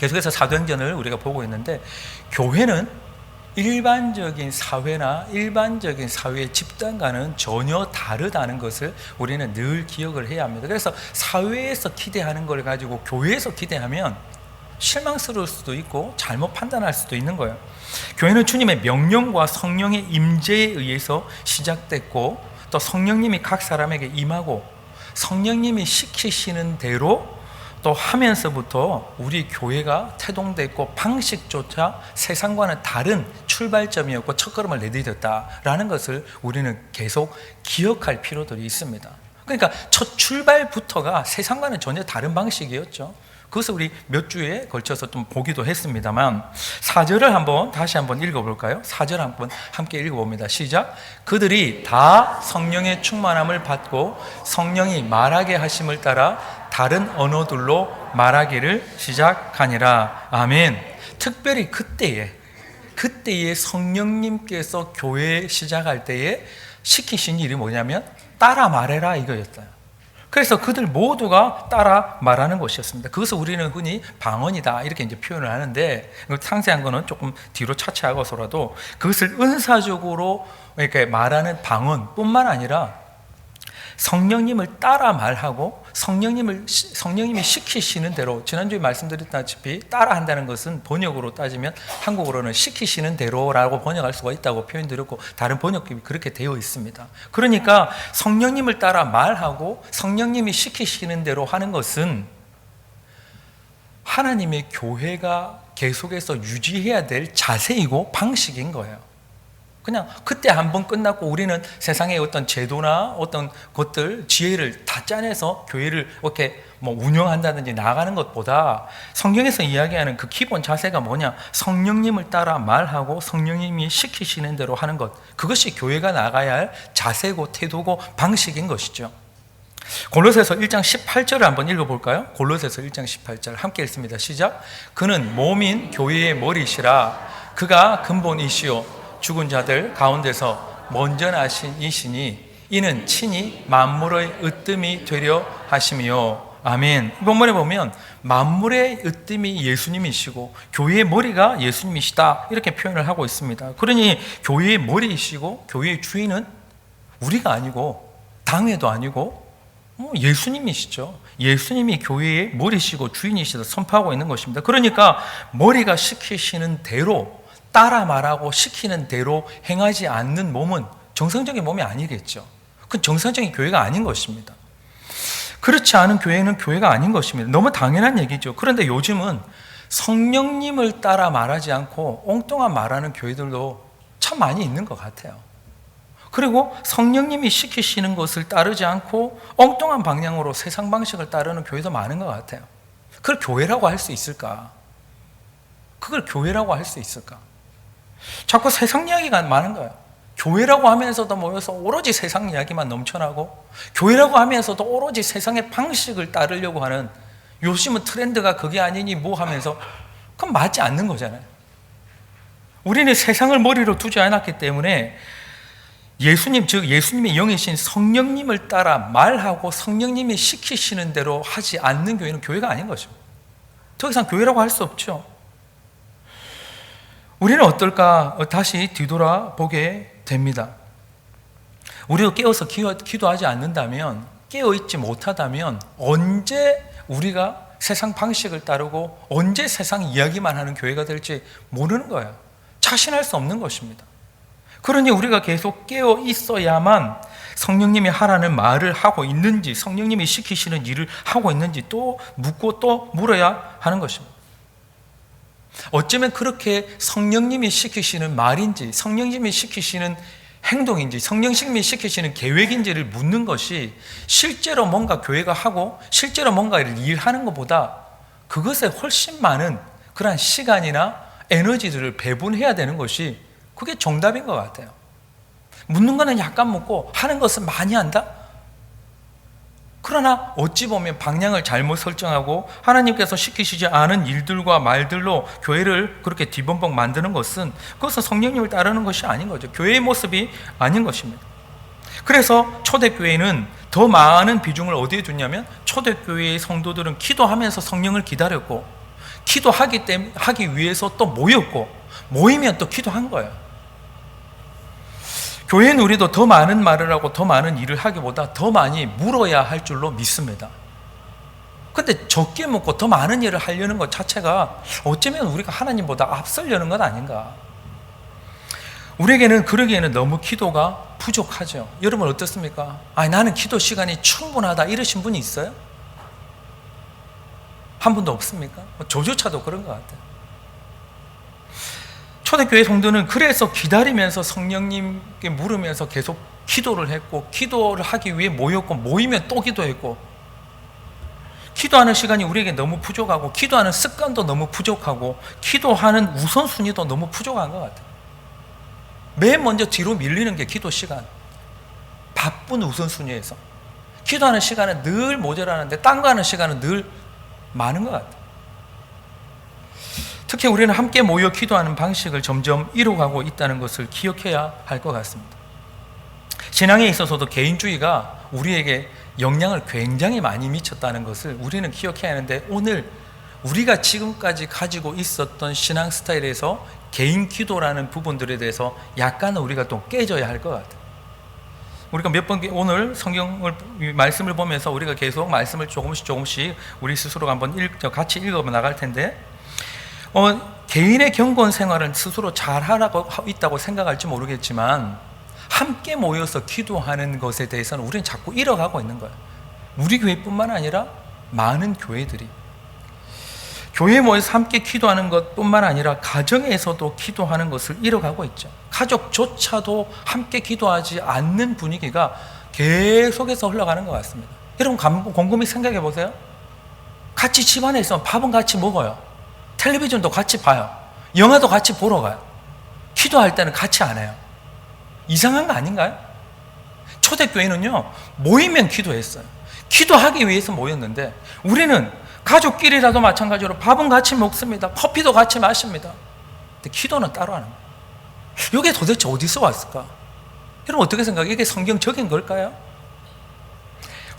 계속해서 사도행전을 우리가 보고 있는데, 교회는 일반적인 사회나 일반적인 사회의 집단과는 전혀 다르다는 것을 우리는 늘 기억을 해야 합니다. 그래서 사회에서 기대하는 걸 가지고 교회에서 기대하면 실망스러울 수도 있고 잘못 판단할 수도 있는 거예요. 교회는 주님의 명령과 성령의 임재에 의해서 시작됐고, 또 성령님이 각 사람에게 임하고 성령님이 시키시는 대로 또 하면서부터 우리 교회가 태동됐고, 방식조차 세상과는 다른 출발점이었고 첫걸음을 내디뎠다라는 것을 우리는 계속 기억할 필요들이 있습니다. 그러니까 첫 출발부터가 세상과는 전혀 다른 방식이었죠. 그것을 우리 몇 주에 걸쳐서 좀 보기도 했습니다만, 4절을 다시 한번 읽어볼까요? 4절 한번 함께 읽어봅니다. 시작. 그들이 다 성령의 충만함을 받고 성령이 말하게 하심을 따라 다른 언어들로 말하기를 시작하니라. 아멘. 특별히 그때에 성령님께서 교회 시작할 때에 시키신 일이 뭐냐면 따라 말해라 이거였어요. 그래서 그들 모두가 따라 말하는 것이었습니다. 그것을 우리는 흔히 방언이다 이렇게 이제 표현을 하는데, 상세한 거는 조금 뒤로 차치하고서라도 그것을 은사적으로 이렇게 말하는 방언뿐만 아니라 성령님을 따라 말하고 성령님이 시키시는 대로, 지난주에 말씀드렸다시피 따라 한다는 것은 번역으로 따지면 한국어로는 시키시는 대로라고 번역할 수가 있다고 표현드렸고, 다른 번역이 그렇게 되어 있습니다. 그러니까 성령님을 따라 말하고 성령님이 시키시는 대로 하는 것은 하나님의 교회가 계속해서 유지해야 될 자세이고 방식인 거예요. 그냥 그때 한번 끝났고 우리는 세상의 어떤 제도나 어떤 것들, 지혜를 다 짜내서 교회를 이렇게 운영한다든지 나아가는 것보다 성경에서 이야기하는 그 기본 자세가 뭐냐? 성령님을 따라 말하고 성령님이 시키시는 대로 하는 것, 그것이 교회가 나가야 할 자세고 태도고 방식인 것이죠. 골로새서 1장 18절을 한번 읽어볼까요? 골로새서 1장 18절 함께 읽습니다. 시작. 그는 몸인 교회의 머리시라. 그가 근본이시요 죽은 자들 가운데서 먼저 나신 이시니 이는 친히 만물의 으뜸이 되려 하심이요. 아멘. 이 본문에 보면 만물의 으뜸이 예수님이시고 교회의 머리가 예수님이시다 이렇게 표현을 하고 있습니다. 그러니 교회의 머리이시고 교회의 주인은 우리가 아니고 당회도 아니고 예수님이시죠. 예수님이 교회의 머리시고 주인이시다 선포하고 있는 것입니다. 그러니까 머리가 시키시는 대로 따라 말하고 시키는 대로 행하지 않는 몸은 정상적인 몸이 아니겠죠. 그건 정상적인 교회가 아닌 것입니다. 그렇지 않은 교회는 교회가 아닌 것입니다. 너무 당연한 얘기죠. 그런데 요즘은 성령님을 따라 말하지 않고 엉뚱한 말하는 교회들도 참 많이 있는 것 같아요. 그리고 성령님이 시키시는 것을 따르지 않고 엉뚱한 방향으로 세상 방식을 따르는 교회도 많은 것 같아요. 그걸 교회라고 할 수 있을까? 그걸 교회라고 할 수 있을까? 자꾸 세상 이야기가 많은 거예요. 교회라고 하면서도 모여서 오로지 세상 이야기만 넘쳐나고, 교회라고 하면서도 오로지 세상의 방식을 따르려고 하는, 요즘은 트렌드가 그게 아니니 뭐 하면서, 그건 맞지 않는 거잖아요. 우리는 세상을 머리로 두지 않았기 때문에 예수님, 즉 예수님의 영이신 성령님을 따라 말하고 성령님이 시키시는 대로 하지 않는 교회는 교회가 아닌 것입니다. 더 이상 교회라고 할 수 없죠. 우리는 어떨까? 다시 뒤돌아보게 됩니다. 우리도 깨어서 기도하지 않는다면, 깨어있지 못하다면 언제 우리가 세상 방식을 따르고 언제 세상 이야기만 하는 교회가 될지 모르는 거예요. 자신할 수 없는 것입니다. 그러니 우리가 계속 깨어 있어야만 성령님이 하라는 말을 하고 있는지, 성령님이 시키시는 일을 하고 있는지 또 묻고 또 물어야 하는 것입니다. 어쩌면 그렇게 성령님이 시키시는 말인지, 성령님이 시키시는 행동인지, 성령님이 시키시는 계획인지를 묻는 것이 실제로 뭔가 교회가 하고 실제로 뭔가 일하는 것보다 그것에 훨씬 많은 그러한 시간이나 에너지들을 배분해야 되는 것이, 그게 정답인 것 같아요. 묻는 거는 약간 묻고 하는 것은 많이 한다? 그러나 어찌 보면 방향을 잘못 설정하고 하나님께서 시키시지 않은 일들과 말들로 교회를 그렇게 뒤범벅 만드는 것은, 그것은 성령님을 따르는 것이 아닌 거죠. 교회의 모습이 아닌 것입니다. 그래서 초대교회는 더 많은 비중을 어디에 두냐면, 초대교회의 성도들은 기도하면서 성령을 기다렸고, 하기 위해서 또 모였고, 모이면 또 기도한 거예요. 교회는 우리도 더 많은 말을 하고 더 많은 일을 하기보다 더 많이 물어야 할 줄로 믿습니다. 근데 적게 묻고 더 많은 일을 하려는 것 자체가 어쩌면 우리가 하나님보다 앞서려는 것 아닌가. 우리에게는 그러기에는 너무 기도가 부족하죠. 여러분 어떻습니까? 나는 기도 시간이 충분하다 이러신 분이 있어요? 한 분도 없습니까? 저조차도 그런 것 같아요. 초대교회 성도는 그래서 기다리면서 성령님께 물으면서 계속 기도를 했고, 기도를 하기 위해 모였고, 모이면 또 기도했고, 기도하는 시간이 우리에게 너무 부족하고, 기도하는 습관도 너무 부족하고, 기도하는 우선순위도 너무 부족한 것 같아요. 맨 먼저 뒤로 밀리는 게 기도 시간. 바쁜 우선순위에서 기도하는 시간은 늘 모자라는데 딴 거 하는 시간은 늘 많은 것 같아요. 특히 우리는 함께 모여 기도하는 방식을 점점 잃어가고 있다는 것을 기억해야 할 것 같습니다. 신앙에 있어서도 개인주의가 우리에게 영향을 굉장히 많이 미쳤다는 것을 우리는 기억해야 하는데, 오늘 우리가 지금까지 가지고 있었던 신앙 스타일에서 개인 기도라는 부분들에 대해서 약간은 우리가 또 깨져야 할 것 같아요. 우리가 몇 번 오늘 성경을 말씀을 보면서 우리가 계속 말씀을 조금씩 우리 스스로가 한번 같이 읽어 나갈 텐데, 개인의 경건 생활은 스스로 잘하고 있다고 생각할지 모르겠지만 함께 모여서 기도하는 것에 대해서는 우리는 자꾸 잃어가고 있는 거예요. 우리 교회뿐만 아니라 많은 교회들이 교회에 모여서 함께 기도하는 것뿐만 아니라 가정에서도 기도하는 것을 잃어가고 있죠. 가족조차도 함께 기도하지 않는 분위기가 계속해서 흘러가는 것 같습니다. 여러분 곰곰이 생각해 보세요. 같이 집안에 있으면 밥은 같이 먹어요. 텔레비전도 같이 봐요. 영화도 같이 보러 가요. 기도할 때는 같이 안 해요. 이상한 거 아닌가요? 초대교회는요, 모이면 기도했어요. 기도하기 위해서 모였는데, 우리는 가족끼리라도 마찬가지로 밥은 같이 먹습니다. 커피도 같이 마십니다. 근데 기도는 따로 하는 거예요. 이게 도대체 어디서 왔을까? 여러분 어떻게 생각해요? 이게 성경적인 걸까요?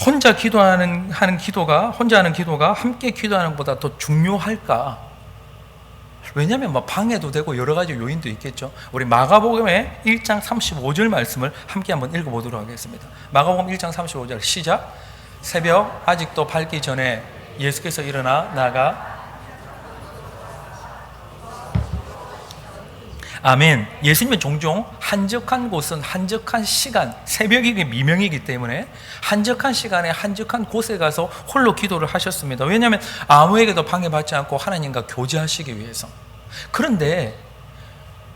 혼자 하는 기도가 함께 기도하는 것보다 더 중요할까? 왜냐하면 방해도 되고 여러 가지 요인도 있겠죠. 우리 마가복음의 1장 35절 말씀을 함께 한번 읽어보도록 하겠습니다. 마가복음 1장 35절 시작. 새벽 아직도 밝기 전에 예수께서 일어나 나가. 아멘. 예수님은 종종 한적한 곳은 한적한 시간, 새벽이기 미명이기 때문에 한적한 시간에 한적한 곳에 가서 홀로 기도를 하셨습니다. 왜냐하면 아무에게도 방해받지 않고 하나님과 교제하시기 위해서. 그런데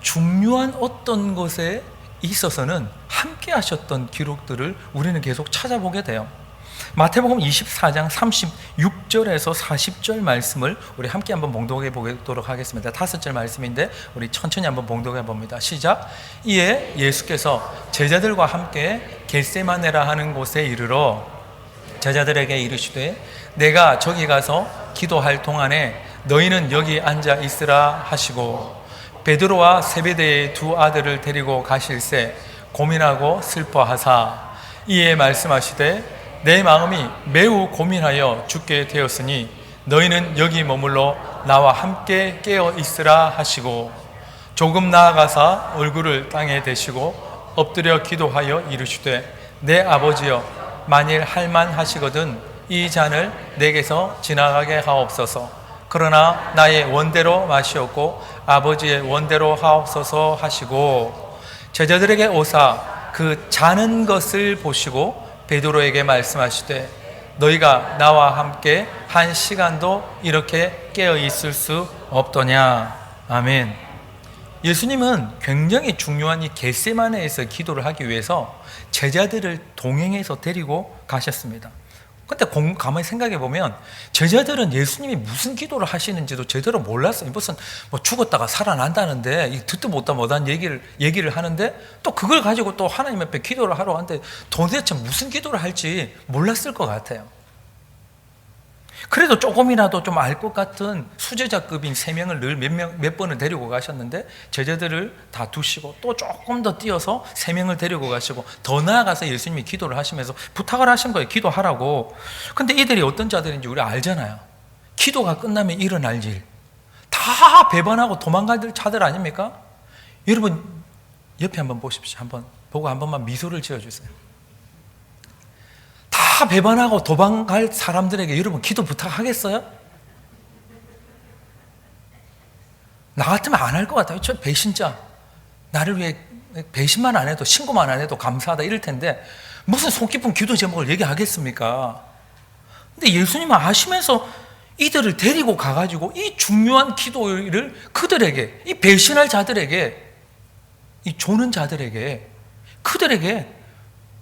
중요한 어떤 것에 있어서는 함께 하셨던 기록들을 우리는 계속 찾아보게 돼요. 마태복음 24장 36절에서 40절 말씀을 우리 함께 한번 봉독해 보도록 하겠습니다. 5절 말씀인데 우리 천천히 한번 봉독해 봅니다. 시작. 이에 예수께서 제자들과 함께 겟세마네라 하는 곳에 이르러 제자들에게 이르시되 내가 저기 가서 기도할 동안에 너희는 여기 앉아 있으라 하시고, 베드로와 세베대의 두 아들을 데리고 가실새 고민하고 슬퍼하사 이에 말씀하시되 내 마음이 매우 고민하여 죽게 되었으니 너희는 여기 머물러 나와 함께 깨어 있으라 하시고, 조금 나아가사 얼굴을 땅에 대시고 엎드려 기도하여 이르시되 내 아버지여 만일 할만하시거든 이 잔을 내게서 지나가게 하옵소서. 그러나 나의 원대로 마시옵고 아버지의 원대로 하옵소서 하시고, 제자들에게 오사 그 자는 것을 보시고 베드로에게 말씀하시되 너희가 나와 함께 한 시간도 이렇게 깨어 있을 수 없더냐. 아멘. 예수님은 굉장히 중요한 이 겟세마네에서 기도를 하기 위해서 제자들을 동행해서 데리고 가셨습니다. 근데 가만히 생각해 보면 제자들은 예수님이 무슨 기도를 하시는지도 제대로 몰랐어요. 무슨 죽었다가 살아난다는데 듣도 못한 얘기를 하는데 또 그걸 가지고 또 하나님 앞에 기도를 하러 하는데 도대체 무슨 기도를 할지 몰랐을 것 같아요. 그래도 조금이라도 좀 알 것 같은 수제자급인 3명을 늘 몇 번을 데리고 가셨는데 제자들을 다 두시고 또 조금 더 뛰어서 3명을 데리고 가시고 더 나아가서 예수님이 기도를 하시면서 부탁을 하신 거예요. 기도하라고. 근데 이들이 어떤 자들인지 우리 알잖아요. 기도가 끝나면 일어날 일, 다 배반하고 도망갈 자들 아닙니까? 여러분 옆에 한번 보십시오. 한번 보고 한 번만 미소를 지어주세요. 다 배반하고 도망갈 사람들에게 여러분 기도 부탁하겠어요? 나 같으면 안 할 것 같아요. 저 배신자, 나를 위해 배신만 안 해도 신고만 안 해도 감사하다 이럴 텐데 무슨 속 깊은 기도 제목을 얘기하겠습니까? 근데 예수님은 아시면서 이들을 데리고 가가지고 이 중요한 기도를 그들에게, 이 배신할 자들에게, 이 조는 자들에게, 그들에게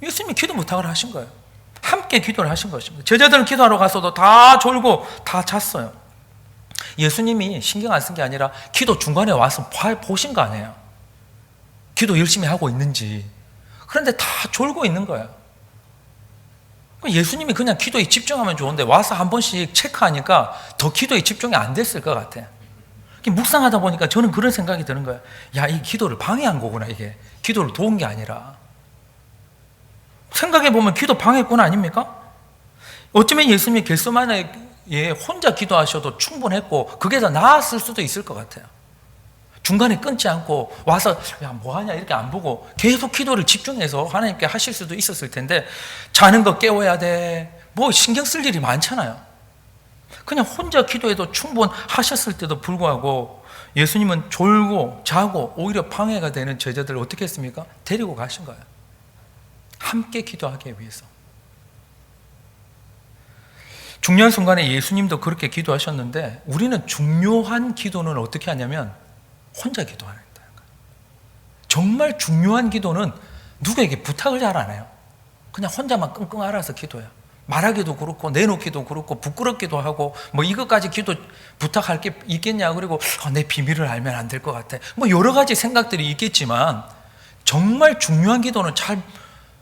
예수님이 기도 부탁을 하신 거예요. 함께 기도를 하신 것입니다. 제자들은 기도하러 가서도 다 졸고 다 잤어요. 예수님이 신경 안 쓴 게 아니라 기도 중간에 와서 보신 거 아니에요. 기도 열심히 하고 있는지. 그런데 다 졸고 있는 거예요. 예수님이 그냥 기도에 집중하면 좋은데 와서 한 번씩 체크하니까 더 기도에 집중이 안 됐을 것 같아. 묵상하다 보니까 저는 그런 생각이 드는 거예요. 야, 이 기도를 방해한 거구나. 이게 기도를 도운 게 아니라. 생각해보면 기도 방해꾼 아닙니까? 어쩌면 예수님이 겟세마네에 혼자 기도하셔도 충분했고 그게 더 나았을 수도 있을 것 같아요. 중간에 끊지 않고 와서 야 뭐하냐 이렇게 안 보고 계속 기도를 집중해서 하나님께 하실 수도 있었을 텐데 자는 거 깨워야 돼. 뭐 신경 쓸 일이 많잖아요. 그냥 혼자 기도해도 충분하셨을 때도 불구하고 예수님은 졸고 자고 오히려 방해가 되는 제자들을 어떻게 했습니까? 데리고 가신 거예요. 함께 기도하기 위해서. 중요한 순간에 예수님도 그렇게 기도하셨는데 우리는 중요한 기도는 어떻게 하냐면 혼자 기도하는 거예요. 정말 중요한 기도는 누구에게 부탁을 잘 안 해요. 그냥 혼자만 끙끙 앓아서 기도해요. 말하기도 그렇고 내놓기도 그렇고 부끄럽기도 하고 뭐 이것까지 기도 부탁할 게 있겠냐. 그리고 내 비밀을 알면 안 될 것 같아. 뭐 여러 가지 생각들이 있겠지만 정말 중요한 기도는 잘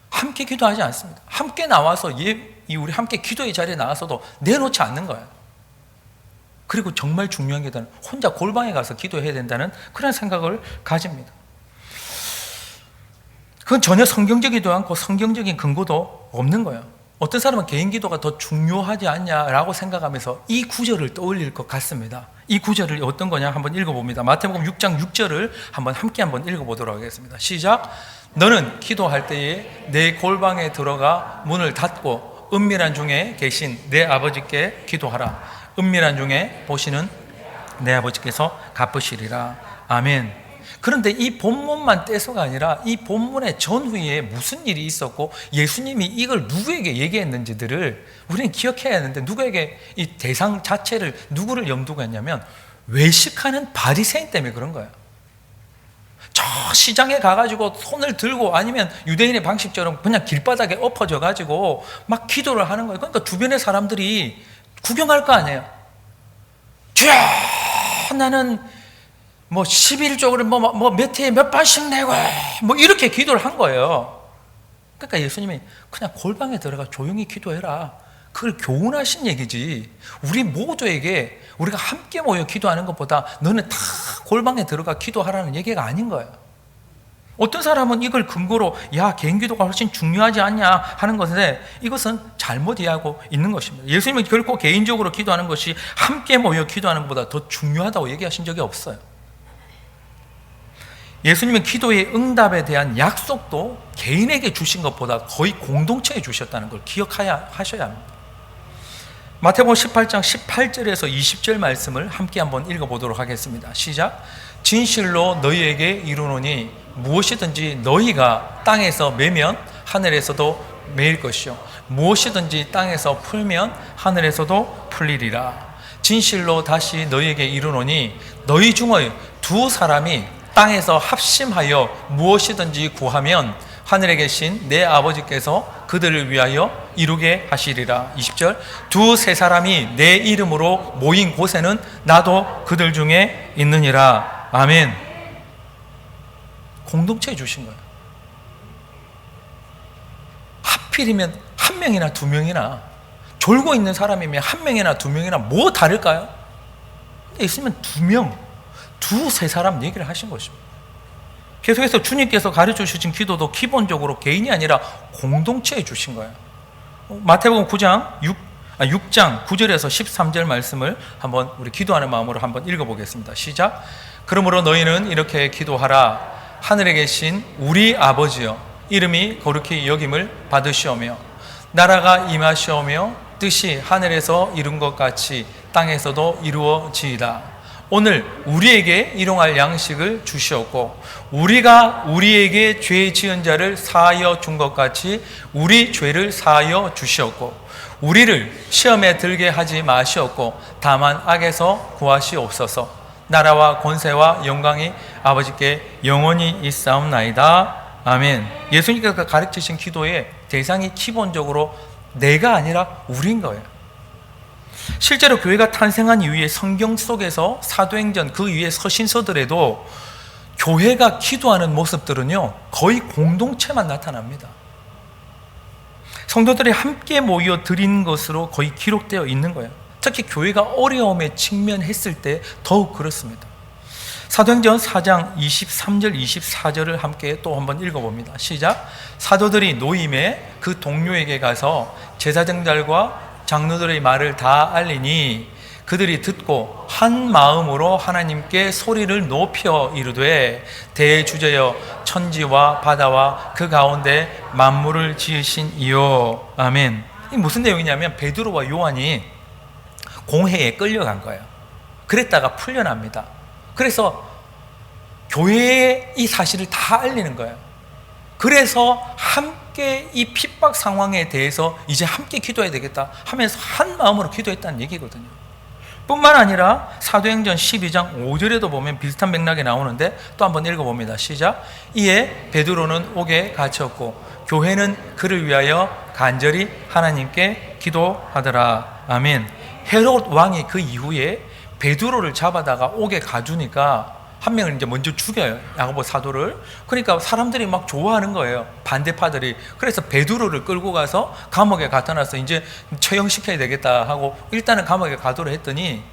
함께 기도하지 않습니다. 함께 나와서 우리 함께 기도의 자리에 나와서도 내놓지 않는 거예요. 그리고 정말 중요한 기도는 혼자 골방에 가서 기도해야 된다는 그런 생각을 가집니다. 그건 전혀 성경적이지도 않고 성경적인 근거도 없는 거예요. 어떤 사람은 개인 기도가 더 중요하지 않냐라고 생각하면서 이 구절을 떠올릴 것 같습니다. 이 구절을 어떤 거냐 한번 읽어봅니다. 마태복음 6장 6절을 함께 읽어보도록 하겠습니다. 시작. 너는 기도할 때에 내 골방에 들어가 문을 닫고 은밀한 중에 계신 내 아버지께 기도하라. 은밀한 중에 보시는 내 아버지께서 갚으시리라. 아멘. 그런데 이 본문만 떼서가 아니라 이 본문의 전후에 무슨 일이 있었고 예수님이 이걸 누구에게 얘기했는지들을 우리는 기억해야 하는데 누구에게 이 대상 자체를 누구를 염두가 했냐면 외식하는 바리새인 때문에 그런 거예요. 저 시장에 가가지고 손을 들고 아니면 유대인의 방식처럼 그냥 길바닥에 엎어져 가지고 막 기도를 하는 거예요. 그러니까 주변의 사람들이 구경할 거 아니에요. 주야, 나는 뭐 11쪽으로 몇 해에 몇 번씩 내고 뭐 이렇게 기도를 한 거예요. 그러니까 예수님이 그냥 골방에 들어가 조용히 기도해라. 그걸 교훈하신 얘기지. 우리 모두에게 우리가 함께 모여 기도하는 것보다 너는 다 골방에 들어가 기도하라는 얘기가 아닌 거예요. 어떤 사람은 이걸 근거로 야 개인 기도가 훨씬 중요하지 않냐 하는 것인데 이것은 잘못 이해하고 있는 것입니다. 예수님은 결코 개인적으로 기도하는 것이 함께 모여 기도하는 것보다 더 중요하다고 얘기하신 적이 없어요. 예수님은 기도의 응답에 대한 약속도 개인에게 주신 것보다 거의 공동체에 주셨다는 걸 기억하셔야 합니다. 마태복음 18장 18절에서 20절 말씀을 함께 한번 읽어보도록 하겠습니다. 시작. 진실로 너희에게 이르노니 무엇이든지 너희가 땅에서 매면 하늘에서도 매일 것이요 무엇이든지 땅에서 풀면 하늘에서도 풀리리라. 진실로 다시 너희에게 이르노니 너희 중의 두 사람이 땅에서 합심하여 무엇이든지 구하면 하늘에 계신 내 아버지께서 그들을 위하여 이루게 하시리라. 20절. 두세 사람이 내 이름으로 모인 곳에는 나도 그들 중에 있느니라. 아멘. 공동체에 주신 거예요. 하필이면 한 명이나 두 명이나 졸고 있는 사람이면 한 명이나 두 명이나 뭐 다를까요? 있으면 두 명, 두세 사람 얘기를 하신 것입니다. 계속해서 주님께서 가르쳐 주신 기도도 기본적으로 개인이 아니라 공동체에 주신 거예요. 마태복음 6장 9절에서 13절 말씀을 한번 우리 기도하는 마음으로 한번 읽어보겠습니다. 시작. 그러므로 너희는 이렇게 기도하라. 하늘에 계신 우리 아버지여, 이름이 거룩히 여김을 받으시오며 나라가 임하시오며 뜻이 하늘에서 이룬 것 같이 땅에서도 이루어지이다. 오늘 우리에게 일용할 양식을 주시옵고 우리가 우리에게 죄 지은 자를 사하여 준 것 같이 우리 죄를 사하여 주시옵고 우리를 시험에 들게 하지 마시옵고 다만 악에서 구하시옵소서. 나라와 권세와 영광이 아버지께 영원히 있사옵나이다. 아멘. 예수님께서 가르치신 기도의 대상이 기본적으로 내가 아니라 우리인 거예요. 실제로 교회가 탄생한 이후에 성경 속에서 사도행전 그 위에 서신서들에도 교회가 기도하는 모습들은요 거의 공동체만 나타납니다. 성도들이 함께 모여 드린 것으로 거의 기록되어 있는 거예요. 특히 교회가 어려움에 직면했을 때 더욱 그렇습니다. 사도행전 4장 23절 24절을 함께 또 한번 읽어봅니다. 시작. 사도들이 노임에 그 동료에게 가서 제사장들과 장로들의 말을 다 알리니 그들이 듣고 한 마음으로 하나님께 소리를 높여 이르되 대주제여 천지와 바다와 그 가운데 만물을 지으신 이요. 아멘. 이 무슨 내용이냐면 베드로와 요한이 공회에 끌려간 거예요. 그랬다가 풀려납니다. 그래서 교회에 이 사실을 다 알리는 거예요. 그래서 함께 이 핍박 상황에 대해서 이제 함께 기도해야 되겠다 하면서 한 마음으로 기도했다는 얘기거든요. 뿐만 아니라 사도행전 12장 5절에도 보면 비슷한 맥락이 나오는데 또 한번 읽어봅니다. 시작. 이에 베드로는 옥에 갇혔고 교회는 그를 위하여 간절히 하나님께 기도하더라. 아멘. 헤롯 왕이 그 이후에 베드로를 잡아다가 옥에 가두니까 한 명을 이제 먼저 죽여요. 야고보 사도를. 그러니까 사람들이 막 좋아하는 거예요. 반대파들이. 그래서 베드로를 끌고 가서 감옥에 갖다 놔서 이제 처형시켜야 되겠다 하고 일단은 감옥에 가도록 했더니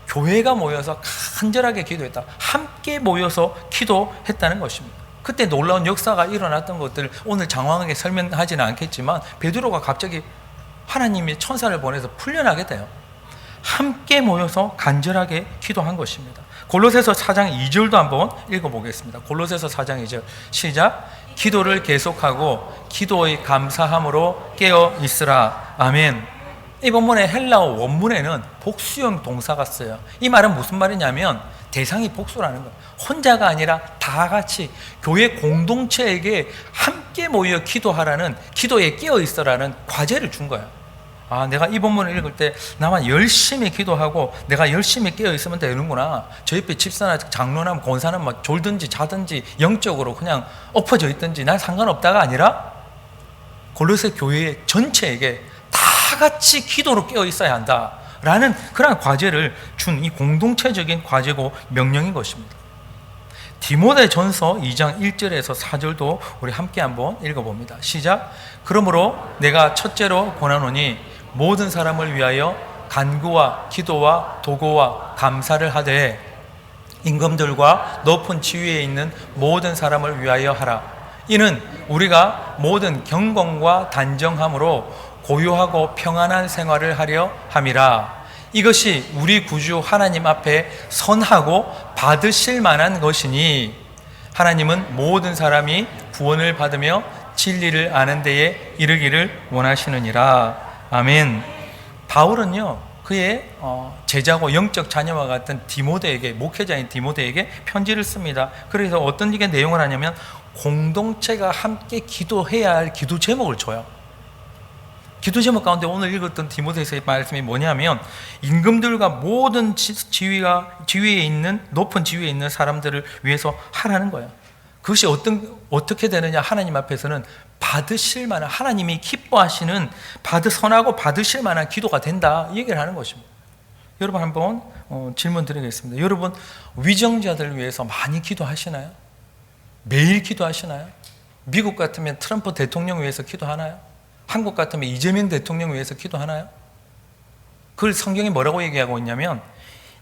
교회가 모여서 간절하게 기도했다. 함께 모여서 기도했다는 것입니다. 그때 놀라운 역사가 일어났던 것들 오늘 장황하게 설명하지는 않겠지만 베드로가 갑자기 하나님이 천사를 보내서 풀려나게 돼요. 함께 모여서 간절하게 기도한 것입니다. 골로새서 4장 2절도 한번 읽어보겠습니다. 골로새서 4장 2절 시작. 기도를 계속하고 기도의 감사함으로 깨어 있으라. 아멘. 이 본문의 헬라어 원문에는 복수형 동사가 쓰여요. 이 말은 무슨 말이냐면 대상이 복수라는 거예요. 혼자가 아니라 다 같이 교회 공동체에게 함께 모여 기도하라는, 기도에 깨어 있으라는 과제를 준 거예요. 아, 내가 이 본문을 읽을 때 나만 열심히 기도하고 내가 열심히 깨어 있으면 되는구나. 저 옆에 집사나 장로나 권사는 막 졸든지 자든지 영적으로 그냥 엎어져 있든지 난 상관없다가 아니라 골로새 교회 전체에게 다 같이 기도로 깨어 있어야 한다라는 그런 과제를 준 이 공동체적인 과제고 명령인 것입니다. 디모데전서 2장 1절에서 4절도 우리 함께 한번 읽어봅니다. 시작. 그러므로 내가 첫째로 권하노니 모든 사람을 위하여 간구와 기도와 도고와 감사를 하되 임금들과 높은 지위에 있는 모든 사람을 위하여 하라. 이는 우리가 모든 경건과 단정함으로 고요하고 평안한 생활을 하려 함이라. 이것이 우리 구주 하나님 앞에 선하고 받으실 만한 것이니 하나님은 모든 사람이 구원을 받으며 진리를 아는 데에 이르기를 원하시느니라. 아멘. 바울은요 그의 제자고 영적 자녀와 같은 디모데에게, 목회자인 디모데에게 편지를 씁니다. 그래서 어떤 내용을 하냐면 공동체가 함께 기도해야 할 기도 제목을 줘요. 기도 제목 가운데 오늘 읽었던 디모데서의 말씀이 뭐냐면 임금들과 모든 지위에 있는, 높은 지위에 있는 사람들을 위해서 하라는 거예요. 그것이 어떻게 되느냐, 하나님 앞에서는 받으실 만한, 하나님이 기뻐하시는 선하고 받으실 만한 기도가 된다, 이 얘기를 하는 것입니다. 여러분 한번 질문 드리겠습니다. 여러분 위정자들 위해서 많이 기도하시나요? 매일 기도하시나요? 미국 같으면 트럼프 대통령 위해서 기도하나요? 한국 같으면 이재명 대통령 위해서 기도하나요? 그걸 성경이 뭐라고 얘기하고 있냐면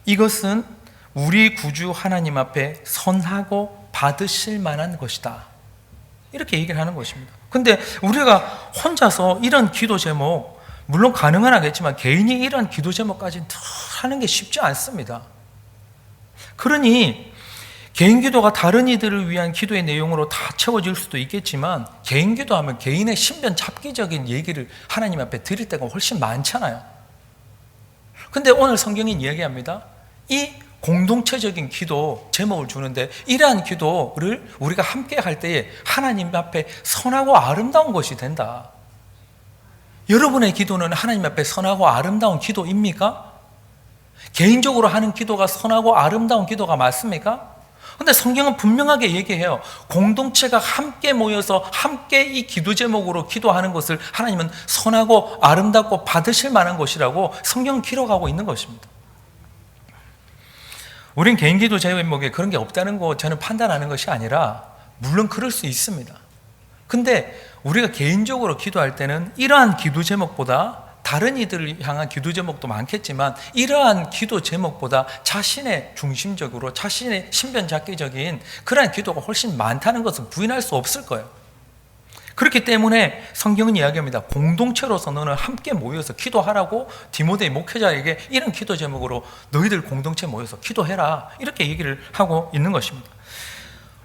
이것은 우리 구주 하나님 앞에 선하고 받으실 만한 것이다, 이렇게 얘기를 하는 것입니다. 근데 우리가 혼자서 이런 기도 제목 물론 가능은 하겠지만 개인이 이런 기도 제목까지는 하는 게 쉽지 않습니다. 그러니 개인 기도가 다른 이들을 위한 기도의 내용으로 다 채워질 수도 있겠지만 개인 기도하면 개인의 신변 잡기적인 얘기를 하나님 앞에 드릴 때가 훨씬 많잖아요. 근데 오늘 성경이 이야기합니다. 이 공동체적인 기도 제목을 주는데 이러한 기도를 우리가 함께 할 때에 하나님 앞에 선하고 아름다운 것이 된다. 여러분의 기도는 하나님 앞에 선하고 아름다운 기도입니까? 개인적으로 하는 기도가 선하고 아름다운 기도가 맞습니까? 근데 성경은 분명하게 얘기해요. 공동체가 함께 모여서 함께 이 기도 제목으로 기도하는 것을 하나님은 선하고 아름답고 받으실 만한 것이라고 성경은 기록하고 있는 것입니다. 우린 개인 기도 제목에 그런 게 없다는 거 저는 판단하는 것이 아니라 물론 그럴 수 있습니다. 근데 우리가 개인적으로 기도할 때는 이러한 기도 제목보다 다른 이들을 향한 기도 제목도 많겠지만 이러한 기도 제목보다 자신의 중심적으로 자신의 신변잡기적인 그러한 기도가 훨씬 많다는 것을 부인할 수 없을 거예요. 그렇기 때문에 성경은 이야기합니다. 공동체로서 너는 함께 모여서 기도하라고 디모데 목회자에게 이런 기도 제목으로 너희들 공동체 모여서 기도해라 이렇게 얘기를 하고 있는 것입니다.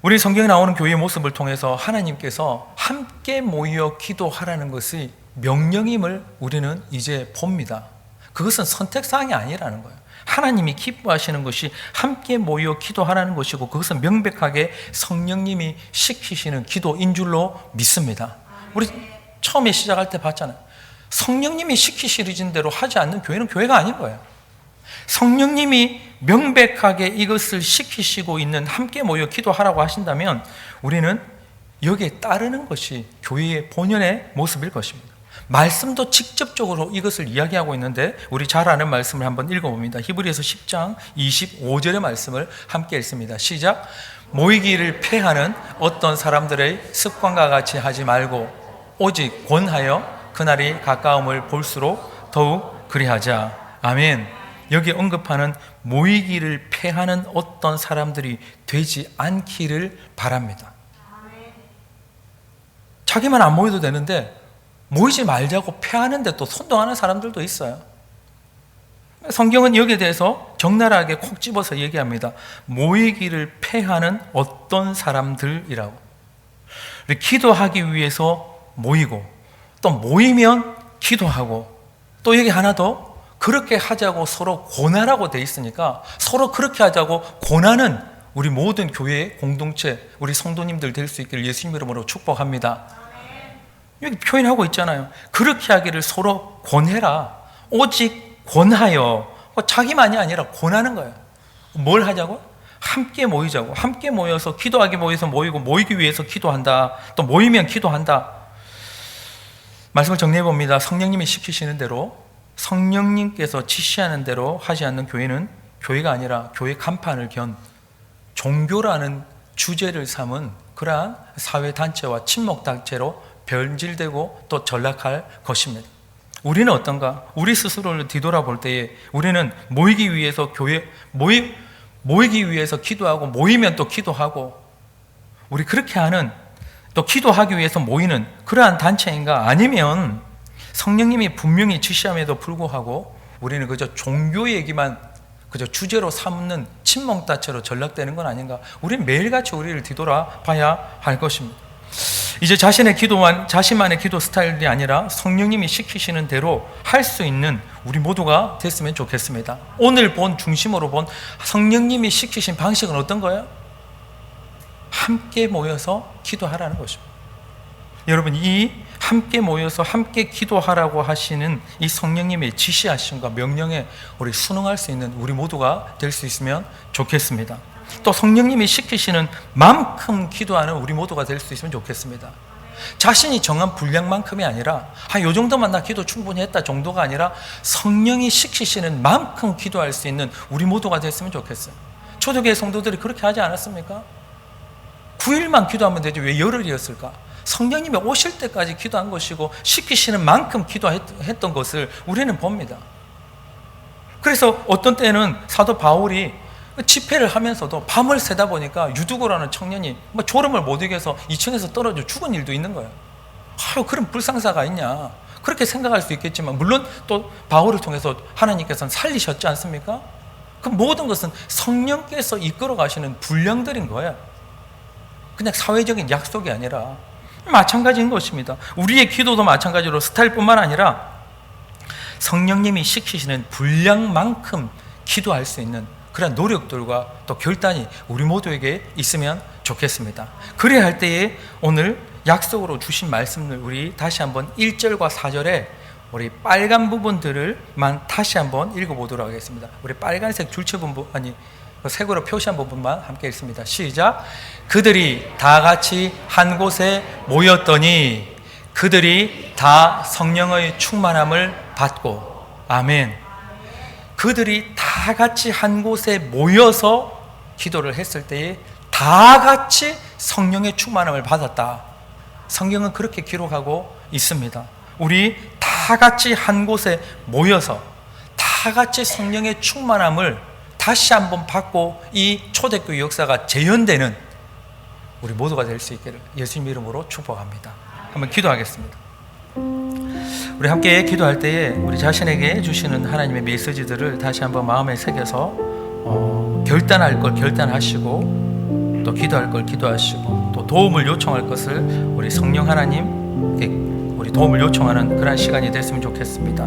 우리 성경에 나오는 교회의 모습을 통해서 하나님께서 함께 모여 기도하라는 것이 명령임을 우리는 이제 봅니다. 그것은 선택사항이 아니라는 거예요. 하나님이 기뻐하시는 것이 함께 모여 기도하라는 것이고 그것은 명백하게 성령님이 시키시는 기도인 줄로 믿습니다. 우리 처음에 시작할 때 봤잖아요. 성령님이 시키시는 대로 하지 않는 교회는 교회가 아닌 거예요. 성령님이 명백하게 이것을 시키시고 있는 함께 모여 기도하라고 하신다면 우리는 여기에 따르는 것이 교회의 본연의 모습일 것입니다. 말씀도 직접적으로 이것을 이야기하고 있는데 우리 잘 아는 말씀을 한번 읽어봅니다. 히브리서 10장 25절의 말씀을 함께 읽습니다. 시작. 모이기를 패하는 어떤 사람들의 습관과 같이 하지 말고 오직 권하여 그날이 가까움을 볼수록 더욱 그리하자. 아멘. 여기 언급하는 모이기를 패하는 어떤 사람들이 되지 않기를 바랍니다. 자기만 안 모여도 되는데 모이지 말자고 패하는데 또 선동하는 사람들도 있어요. 성경은 여기에 대해서 적나라하게 콕 집어서 얘기합니다. 모이기를 패하는 어떤 사람들이라고. 기도하기 위해서 모이고 또 모이면 기도하고 또 여기 하나 더 그렇게 하자고 서로 권하라고 돼 있으니까 서로 그렇게 하자고 권하는 우리 모든 교회의 공동체 우리 성도님들 될 수 있기를 예수님 이름으로 축복합니다. 여기 표현하고 있잖아요. 그렇게 하기를 서로 권해라. 오직 권하여. 자기만이 아니라 권하는 거예요. 뭘 하자고? 함께 모이자고. 함께 모여서 기도하기 모여서 모이고 모이기 위해서 기도한다. 또 모이면 기도한다. 말씀을 정리해 봅니다. 성령님이 시키시는 대로 성령님께서 지시하는 대로 하지 않는 교회는 교회가 아니라 교회 간판을 견 종교라는 주제를 삼은 그러한 사회단체와 친목단체로 변질되고 또 전락할 것입니다. 우리는 어떤가? 우리 스스로를 뒤돌아볼 때에 우리는 모이기 위해서 모이기 위해서 기도하고 모이면 또 기도하고 우리 그렇게 하는 또 기도하기 위해서 모이는 그러한 단체인가? 아니면 성령님이 분명히 지시함에도 불구하고 우리는 그저 종교 얘기만 그저 주제로 삼는 친목단체로 전락되는 건 아닌가? 우리는 매일같이 우리를 뒤돌아봐야 할 것입니다. 이제 자신만의 기도 스타일이 아니라 성령님이 시키시는 대로 할 수 있는 우리 모두가 됐으면 좋겠습니다. 오늘 중심으로 본 성령님이 시키신 방식은 어떤 거예요? 함께 모여서 기도하라는 것입니다. 여러분, 이 함께 모여서 함께 기도하라고 하시는 이 성령님의 지시하심과 명령에 우리 순응할 수 있는 우리 모두가 될 수 있으면 좋겠습니다. 또 성령님이 시키시는 만큼 기도하는 우리 모두가 될 수 있으면 좋겠습니다. 자신이 정한 분량만큼이 아니라 요 정도만 나 기도 충분히 했다 정도가 아니라 성령이 시키시는 만큼 기도할 수 있는 우리 모두가 됐으면 좋겠어요. 초대교회 성도들이 그렇게 하지 않았습니까? 9일만 기도하면 되지 왜 열흘이었을까? 성령님이 오실 때까지 기도한 것이고 시키시는 만큼 기도했던 것을 우리는 봅니다. 그래서 어떤 때는 사도 바울이 집회를 하면서도 밤을 새다 보니까 유두고라는 청년이 졸음을 못 이겨서 2층에서 떨어져 죽은 일도 있는 거예요. 그런 불상사가 있냐? 그렇게 생각할 수 있겠지만, 물론 또 바울을 통해서 하나님께서는 살리셨지 않습니까? 그 모든 것은 성령께서 이끌어 가시는 분량들인 거예요. 그냥 사회적인 약속이 아니라 마찬가지인 것입니다. 우리의 기도도 마찬가지로 스타일뿐만 아니라 성령님이 시키시는 분량만큼 기도할 수 있는 그런 노력들과 또 결단이 우리 모두에게 있으면 좋겠습니다. 그래야 할 때에 오늘 약속으로 주신 말씀을 우리 다시 한번 1절과 4절에 우리 빨간 부분들을만 다시 한번 읽어보도록 하겠습니다. 우리 빨간색 줄체 부분, 색으로 표시한 부분만 함께 읽습니다. 시작. 그들이 다 같이 한 곳에 모였더니 그들이 다 성령의 충만함을 받고. 아멘. 그들이 다 같이 한 곳에 모여서 기도를 했을 때에 다 같이 성령의 충만함을 받았다. 성경은 그렇게 기록하고 있습니다. 우리 다 같이 한 곳에 모여서 다 같이 성령의 충만함을 다시 한번 받고 이 초대교회 역사가 재현되는 우리 모두가 될 수 있기를 예수님 이름으로 축복합니다. 한번 기도하겠습니다. 우리 함께 기도할 때에 우리 자신에게 주시는 하나님의 메시지들을 다시 한번 마음에 새겨서 결단할 걸 결단하시고 또 기도할 걸 기도하시고 또 도움을 요청할 것을 우리 성령 하나님께 우리 도움을 요청하는 그런 시간이 됐으면 좋겠습니다.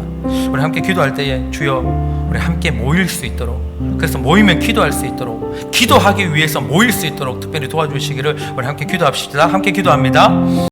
우리 함께 기도할 때에 주여 우리 함께 모일 수 있도록, 그래서 모이면 기도할 수 있도록, 기도하기 위해서 모일 수 있도록 특별히 도와주시기를 우리 함께 기도합시다. 함께 기도합니다.